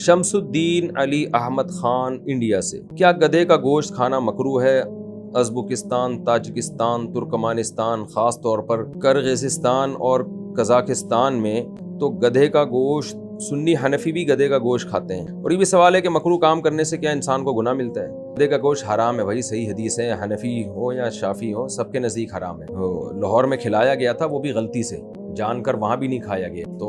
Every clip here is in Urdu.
شمس الدین علی احمد خان انڈیا سے، کیا گدھے کا گوشت کھانا مکروہ ہے؟ ازبکستان، تاجکستان، ترکمانستان، خاص طور پر کرغزستان اور قزاقستان میں تو گدھے کا گوشت، سنی حنفی بھی گدھے کا گوشت کھاتے ہیں، اور یہ بھی سوال ہے کہ مکروہ کام کرنے سے کیا انسان کو گناہ ملتا ہے؟ گدھے کا گوشت حرام ہے بھائی، صحیح حدیث ہے، حنفی ہو یا شافی ہو سب کے نزدیک حرام ہے۔ لاہور میں کھلایا گیا تھا، وہ بھی غلطی سے جان کر وہاں بھی نہیں کھایا گیا، تو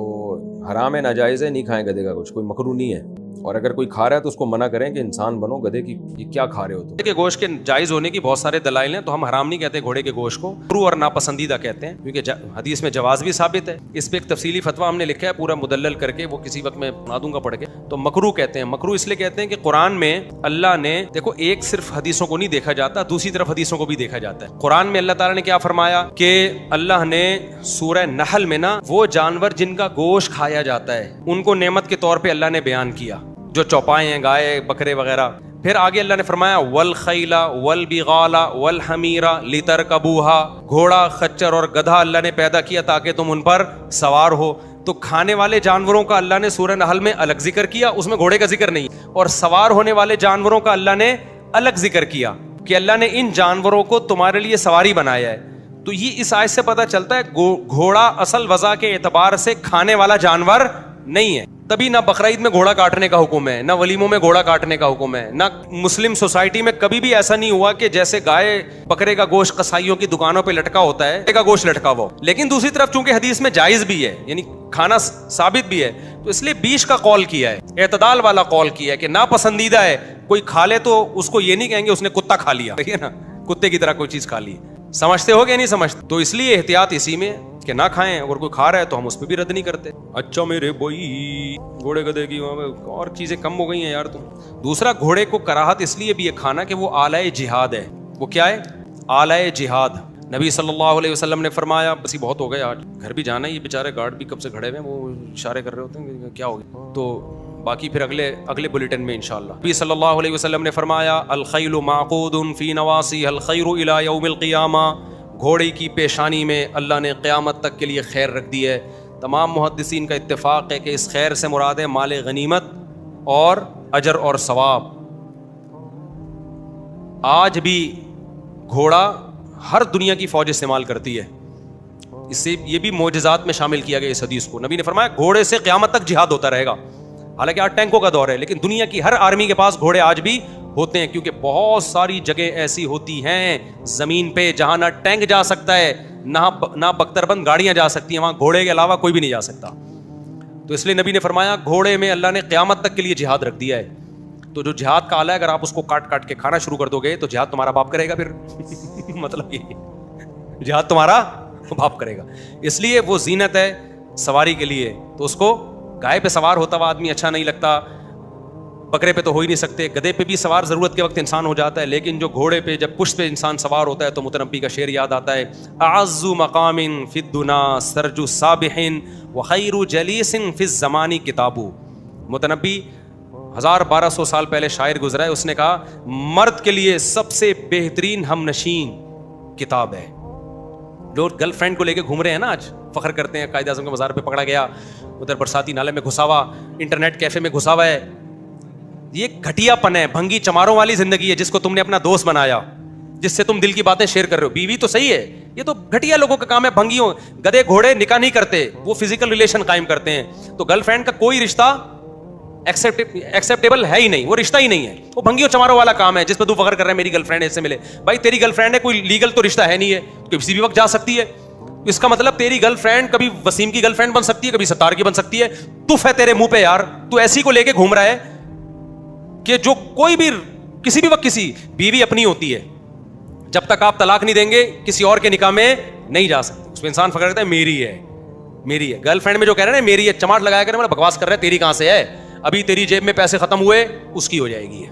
حرام ہے، ناجائز ہے، نہیں کھائیں گدھے کا گوشت، کوئی مکروہ نہیں ہے۔ اور اگر کوئی کھا رہا ہے تو اس کو منع کریں کہ انسان بنو، گدھے کی یہ کیا کھا رہے ہو تم؟ کہ گوشت کے جائز ہونے کی بہت سارے دلائل ہیں، تو ہم حرام نہیں کہتے گھوڑے کے گوشت کو، مکروہ اور ناپسندیدہ کہتے ہیں، کیونکہ حدیث میں جواز بھی ثابت ہے۔ اس پہ ایک تفصیلی فتویٰ ہم نے لکھا ہے پورا مدلل کر کے، وہ کسی وقت میں بنا دوں گا پڑھ کے۔ تو مکروہ کہتے ہیں، مکروہ اس لیے کہتے ہیں کہ قرآن میں اللہ نے، دیکھو ایک صرف حدیثوں کو نہیں دیکھا جاتا، دوسری طرف حدیثوں کو بھی دیکھا جاتا ہے۔ قرآن میں اللہ تعالیٰ نے کیا فرمایا کہ اللہ نے سورہ نحل میں نا وہ جانور جن کا گوشت کھایا جاتا ہے ان کو نعمت کے طور پہ اللہ نے بیان کیا، جو چوپائے ہیں، گائے، بکرے وغیرہ۔ پھر آگے اللہ نے فرمایا والخیل والبغال والحمیر لترکبوها، گھوڑا، خچر اور گدھا اللہ نے پیدا کیا تاکہ تم ان پر سوار ہو۔ تو کھانے والے جانوروں کا اللہ نے سورہ نحل میں الگ ذکر کیا، اس میں گھوڑے کا ذکر نہیں، اور سوار ہونے والے جانوروں کا اللہ نے الگ ذکر کیا کہ اللہ نے ان جانوروں کو تمہارے لیے سواری بنایا ہے۔ تو یہ اس آیت سے پتہ چلتا ہے گھوڑا اصل وضع کے اعتبار سے کھانے والا جانور نہیں ہے، تبھی نہ بقرعید میں گھوڑا کاٹنے کا حکم ہے، نہ ولیموں میں گھوڑا کاٹنے کا حکم ہے، نہ مسلم سوسائٹی میں کبھی بھی ایسا نہیں ہوا کہ جیسے گائے بکرے کا گوشت قصائیوں کی دکانوں پہ لٹکا ہوتا ہے کا گوشت لٹکا ہوا۔ لیکن دوسری طرف چونکہ حدیث میں جائز بھی ہے، یعنی کھانا ثابت بھی ہے، تو اس لیے بیچ کا قول کیا ہے، اعتدال والا قول کیا ہے کہ ناپسندیدہ ہے، کوئی کھا لے تو اس کو یہ نہیں کہیں گے اس نے کتا کھا لیا، ٹھیک ہے نا، کتے کی طرح کوئی چیز کھا لی۔ سمجھتے ہو کہ نہیں سمجھتے؟ تو اس لیے احتیاط اسی میں کہ نہ کھائیں، اگر کوئی کھا رہا ہے تو ہم اس پہ بھی رد نہیں کرتے۔ اچھا میرے بھائی، گھوڑے گدھے کی اور چیزیں کم ہو گئی ہیں یار تم۔ دوسرا، گھوڑے کو کراہت اس لیے بھی ہے کھانا کہ وہ آلائے جہاد ہے۔ وہ کیا ہے؟ آلائے جہاد۔ نبی صلی اللہ علیہ وسلم نے فرمایا، بس یہ بہت ہو گئے، آج گھر بھی جانا ہے، یہ بیچارے گارڈ بھی کب سے کھڑے ہوئے ہیں، وہ اشارے کر رہے ہوتے ہیں کہ کیا ہو گیا، تو باقی پھر اگلے بلیٹن میں انشاءاللہ۔ نبی صلی اللہ علیہ وسلم نے فرمایا الخیل معقود فی نواصیھا الخیر الی یوم القیامہ، گھوڑے کی پیشانی میں اللہ نے قیامت تک کے لیے خیر رکھ دی ہے۔ تمام محدثین کا اتفاق ہے کہ اس خیر سے مراد ہے مال غنیمت اور اجر اور ثواب۔ آج بھی گھوڑا ہر دنیا کی فوج استعمال کرتی ہے، اس سے یہ بھی معجزات میں شامل کیا گیا اس حدیث کو۔ نبی نے فرمایا گھوڑے سے قیامت تک جہاد ہوتا رہے گا، حالانکہ آج ٹینکوں کا دور ہے، لیکن دنیا کی ہر آرمی کے پاس گھوڑے آج بھی ہوتے ہیں، کیونکہ بہت ساری جگہ ایسی ہوتی ہیں زمین پہ جہاں نہ ٹینک جا سکتا ہے، نہ بختر بند گاڑیاں جا سکتی ہیں، وہاں گھوڑے کے علاوہ کوئی بھی نہیں جا سکتا۔ تو اس لیے نبی نے فرمایا گھوڑے میں اللہ نے قیامت تک کے لیے جہاد رکھ دیا ہے۔ تو جو جہاد کا آلہ ہے، اگر آپ اس کو کاٹ کاٹ کے کھانا شروع کر دو گے تو جہاد تمہارا باپ کرے گا، پھر مطلب یہ جہاد تمہارا باپ کرے گا۔ اس لیے وہ زینت ہے سواری کے لیے، تو اس کو گائے پہ سوار ہوتا ہوا آدمی اچھا نہیں لگتا، بکرے پہ تو ہو ہی نہیں سکتے، گدھے پہ بھی سوار ضرورت کے وقت انسان ہو جاتا ہے، لیکن جو گھوڑے پہ جب پشت پہ انسان سوار ہوتا ہے تو متنبی کا شعر یاد آتا ہے، اعز مقام فی الدنا سرج صابح وخیر جلیس فی الزمان کتاب۔ متنبی 1200 سال پہلے شاعر گزرا ہے، اس نے کہا مرد کے لیے سب سے بہترین ہم نشین کتاب ہے۔ لوگ گرل فرینڈ کو لے کے گھوم رہے ہیں نا، آج فخر کرتے ہیں، قائد اعظم کے مزار پہ پکڑا گیا، ادھر برساتی نالے میں گھسا ہوا، انٹرنیٹ کیفے میں گھسا ہوا ہے۔ یہ گھٹیا پن ہے، بھنگی چماروں والی زندگی ہے، جس کو تم نے اپنا دوست بنایا، جس سے تم دل کی باتیں شیئر کر رہے ہو۔ بیوی تو صحیح ہے، یہ تو گھٹیا لوگوں کا کام ہے، بھنگیوں۔ گدھے گھوڑے نکاح نہیں کرتے، وہ فزیکل ریلیشن قائم کرتے ہیں۔ تو گرل فرینڈ کا کوئی رشتہ ایکسیپٹیبل ہے ہی نہیں، وہ رشتہ ہی نہیں ہے، وہ بھنگیوں چماروں والا کام ہے، جس پہ تو فخر کر رہے ہیں میری گرل فرینڈ سے ملے۔ بھائی تیری گرل فرینڈ ہے، کوئی لیگل تو رشتہ ہے نہیں ہے، کسی بھی وقت جا سکتی ہے۔ اس کا مطلب تیری گرل فرینڈ کبھی وسیم کی گرل فرینڈ بن سکتی ہے، کبھی ستار کی بن سکتی ہے۔ تف ہے تیرے منہ پہ یار، تو ایسی کو لے کے گھوم رہا ہے کہ جو کوئی بھی کسی بھی وقت کسی بیوی اپنی ہوتی ہے، جب تک آپ طلاق نہیں دیں گے کسی اور کے نکاح میں نہیں جا سکتے۔ اس میں انسان فخر کرتا ہے میری ہے، میری ہے۔ گرل فرینڈ میں جو کہہ رہے ہیں میری ہے، چماٹ لگایا کریں، مطلب بکواس کر رہے ہیں، تیری کہاں سے ہے؟ ابھی تیری جیب میں پیسے ختم ہوئے اس کی ہو جائے گی،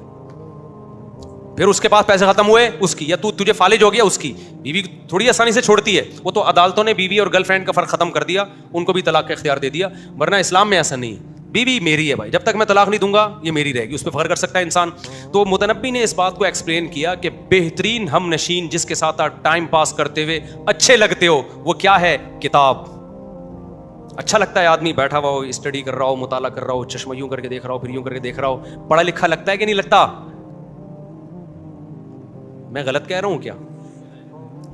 پھر اس کے پاس پیسے ختم ہوئے اس کی، یا تجھے فالج ہو گیا اس کی۔ بیوی تھوڑی آسانی سے چھوڑتی ہے، وہ تو عدالتوں نے بیوی اور گرل فرینڈ کا فرق ختم کر دیا، ان کو بھی طلاق کا اختیار دے دیا، ورنہ اسلام میں ایسا نہیں ہے۔ بیوی میری ہے بھائی، جب تک میں طلاق نہیں دوں گا یہ میری رہے گی، اس پہ فخر کر سکتا ہے انسان۔ تو متنبی نے اس بات کو ایکسپلین کیا کہ بہترین ہم نشین جس کے ساتھ آپ ٹائم پاس کرتے ہوئے اچھے لگتے ہو وہ کیا ہے؟ کتاب۔ اچھا لگتا ہے آدمی بیٹھا ہوا ہو, اسٹڈی کر رہا ہو, مطالعہ کر رہا ہو, چشمہ یوں کر کے دیکھ رہا ہو, پھر یوں کر کے دیکھ رہا ہو, پڑھا لکھا لگتا ہے کہ نہیں لگتا؟ میں غلط کہہ رہا ہوں کیا؟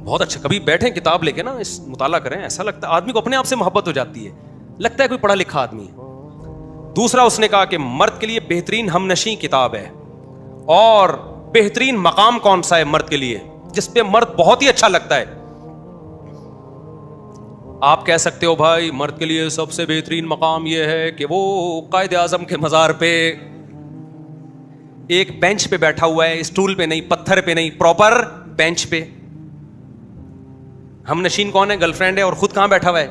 بہت اچھا. کبھی بیٹھیں کتاب لے کے نا, اس مطالعہ کریں, ایسا لگتا ہے آدمی کو اپنے آپ سے محبت ہو جاتی ہے, لگتا ہے کوئی پڑھا لکھا آدمی ہے. دوسرا اس نے کہا کہ مرد کے لیے بہترین ہم نشیں کتاب ہے, اور بہترین مقام کون سا ہے مرد کے لیے جس پہ مرد بہت ہی اچھا لگتا ہے؟ آپ کہہ سکتے ہو بھائی مرد کے لیے سب سے بہترین مقام یہ ہے کہ وہ قائد اعظم کے مزار پہ ایک بینچ پہ بیٹھا ہوا ہے, اسٹول پہ نہیں, پتھر پہ نہیں, پراپر بینچ پہ. ہم نشین کون ہے؟ گرل فرینڈ ہے, اور خود کہاں بیٹھا ہوا ہے؟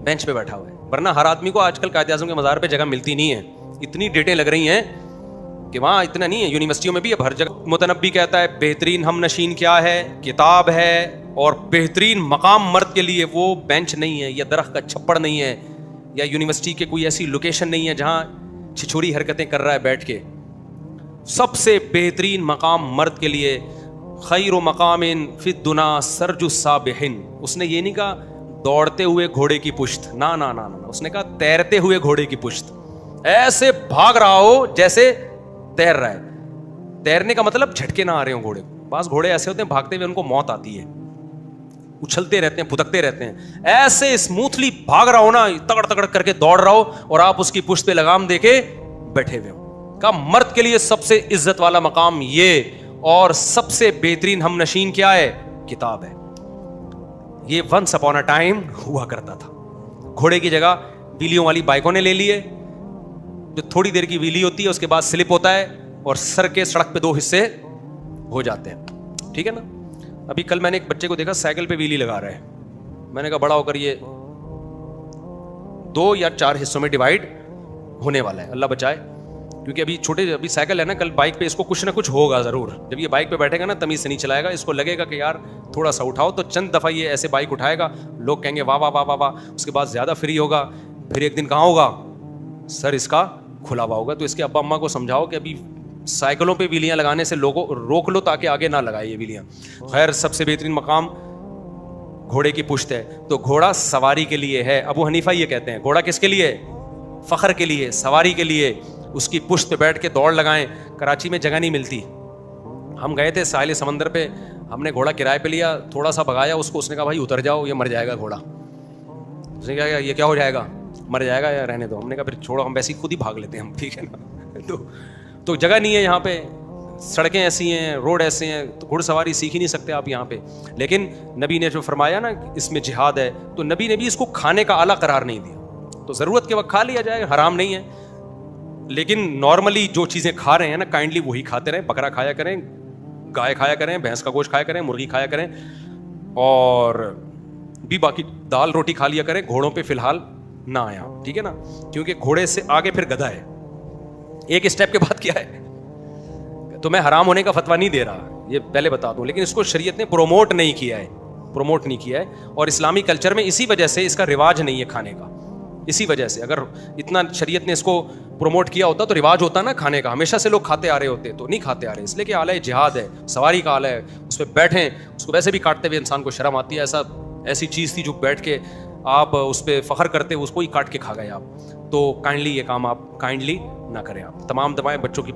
بینچ پہ بیٹھا ہوا ہے. ورنہ ہر آدمی کو آج کل قائد اعظم کے مزار پہ جگہ ملتی نہیں ہے. اتنی ڈیٹیں لگ رہی ہیں کہ وہاں اتنا نہیں ہے, یونیورسٹیوں میں بھی اب ہر جگہ. متنبی کہتا ہے بہترین ہم نشین کیا ہے؟ کتاب ہے, اور بہترین مقام مرد کے لیے وہ بینچ نہیں ہے, یا درخت کا چھپڑ نہیں ہے, یا یونیورسٹی کے کوئی ایسی لوکیشن نہیں ہے جہاں چھچوری حرکتیں کر رہا ہے بیٹھ کے. سب سے بہترین مقام مرد کے لیے خیر و مقام فی الدنا سرج السابحین. اس نے یہ نہیں کہا دوڑتے ہوئے گھوڑے کی پشت, نہ نہ نہ, اس نے کہا تیرتے ہوئے گھوڑے کی پشت, ایسے بھاگ رہا ہو جیسے تیر رہا ہے. تیرنے کا مطلب جھٹکے نہ آ رہے ہوں گھوڑے کو. بعض گھوڑے ایسے ہوتے ہیں بھاگتے ہوئے ان کو موت آتی ہے, اچھلتے رہتے ہیں, پھدکتے رہتے ہیں. ایسے اسموتھلی بھاگ رہا ہو نا, تگڑ تگڑ کر کے دوڑ رہا ہو, اور آپ اس کی پشت پہ لگام دے کے بیٹھے ہوئے ہو. کہ مرد کے لیے سب سے عزت والا مقام یہ, اور سب سے بہترین ہم نشین کیا ہے؟ کتاب ہے. یہ ونس اپون اے ٹائم ہوا کرتا تھا. گھوڑے کی جگہ ویلیوں والی بائکوں نے لے لیے, جو تھوڑی دیر کی ویلی ہوتی ہے اس کے بعد سلپ ہوتا ہے اور سر کے سڑک پہ 2 حصے ہو جاتے ہیں. ٹھیک ہے نا. ابھی کل میں نے ایک بچے کو دیکھا سائیکل پہ ویلی لگا رہا ہے. میں نے کہا بڑا ہو کر یہ 2 یا 4 حصوں میں ڈیوائڈ ہونے والا ہے, اللہ بچائے. کیونکہ ابھی چھوٹے, ابھی سائیکل ہے نا, کل بائک پہ اس کو کچھ نہ کچھ ہوگا ضرور. جب یہ بائک پہ بیٹھے گا نا تمیز سے نہیں چلائے گا, اس کو لگے گا کہ یار تھوڑا سا اٹھاؤ, تو چند دفعہ یہ ایسے بائک اٹھائے گا, لوگ کہیں گے واہ واہ واہ واہ واہ. اس کے بعد زیادہ فری ہوگا, پھر ایک دن کہاں ہوگا, سر اس کا کھلا ہوا ہوگا. تو اس کے ابا اماں کو سمجھاؤ کہ ابھی سائیکلوں پہ ویلیاں لگانے سے لوگوں روک لو تاکہ آگے نہ لگائے یہ ویلیاں. خیر, سب سے بہترین مقام گھوڑے کی پشت ہے. تو گھوڑا سواری کے لیے ہے. ابو حنیفہ یہ کہتے ہیں گھوڑا کس کے لیے؟ فخر کے لیے, سواری کے لیے. اس کی پشت پہ بیٹھ کے دوڑ لگائیں. کراچی میں جگہ نہیں ملتی. ہم گئے تھے ساحل سمندر پہ, ہم نے گھوڑا کرائے پہ لیا, تھوڑا سا بھگایا اس کو, اس نے کہا بھائی اتر جاؤ, یہ مر جائے گا گھوڑا. اس نے کہا یہ کیا ہو جائے گا, مر جائے گا, یا رہنے دو. ہم نے کہا پھر چھوڑو, ہم ویسے ہی خود ہی بھاگ لیتے ہیں ہم, ٹھیک ہے نا. تو جگہ نہیں ہے یہاں پہ, سڑکیں ایسی ہیں, روڈ ایسے ہیں, تو گھڑ سواری سیکھ ہی نہیں سکتے آپ یہاں پہ. لیکن نبی نے جو فرمایا نا اس میں جہاد ہے, تو نبی نے بھی اس کو کھانے کا اعلیٰ قرار نہیں دیا. تو ضرورت کے وقت کھا لیا جائے, حرام نہیں ہے. لیکن نارملی جو چیزیں کھا رہے ہیں نا کائنڈلی وہی کھاتے رہیں. بکرا کھایا کریں, گائے کھایا کریں, بھینس کا گوشت کھایا کریں, مرغی کھایا کریں, اور بھی باقی دال روٹی کھا لیا کریں. گھوڑوں پہ فی الحال نہ آیا, ٹھیک ہے نا, کیونکہ گھوڑے سے آگے پھر گدھا ہے. ایک اسٹیپ کے بعد کیا ہے. تو میں حرام ہونے کا فتویٰ نہیں دے رہا, یہ پہلے بتا دوں, لیکن اس کو شریعت نے پروموٹ نہیں کیا ہے, اور اسلامی کلچر میں اسی وجہ سے اس کا رواج نہیں ہے کھانے کا. اسی وجہ سے اگر اتنا شریعت نے اس کو پروموٹ کیا ہوتا تو رواج ہوتا نا کھانے کا, ہمیشہ سے لوگ کھاتے آ رہے ہوتے, تو نہیں کھاتے آ رہے. اس لیے کہ اعلی جہاد ہے, سواری کا اعلی ہے, اس پہ بیٹھیں. اس کو ویسے بھی کاٹتے ہوئے انسان کو شرم آتی ہے. ایسی چیز تھی جو بیٹھ کے آپ اس پہ فخر کرتے, اس کو ہی کاٹ کے کھا گئے آپ. تو کائنڈلی یہ کام آپ کائنڈلی نہ کریں. آپ تمام دعائیں بچوں کی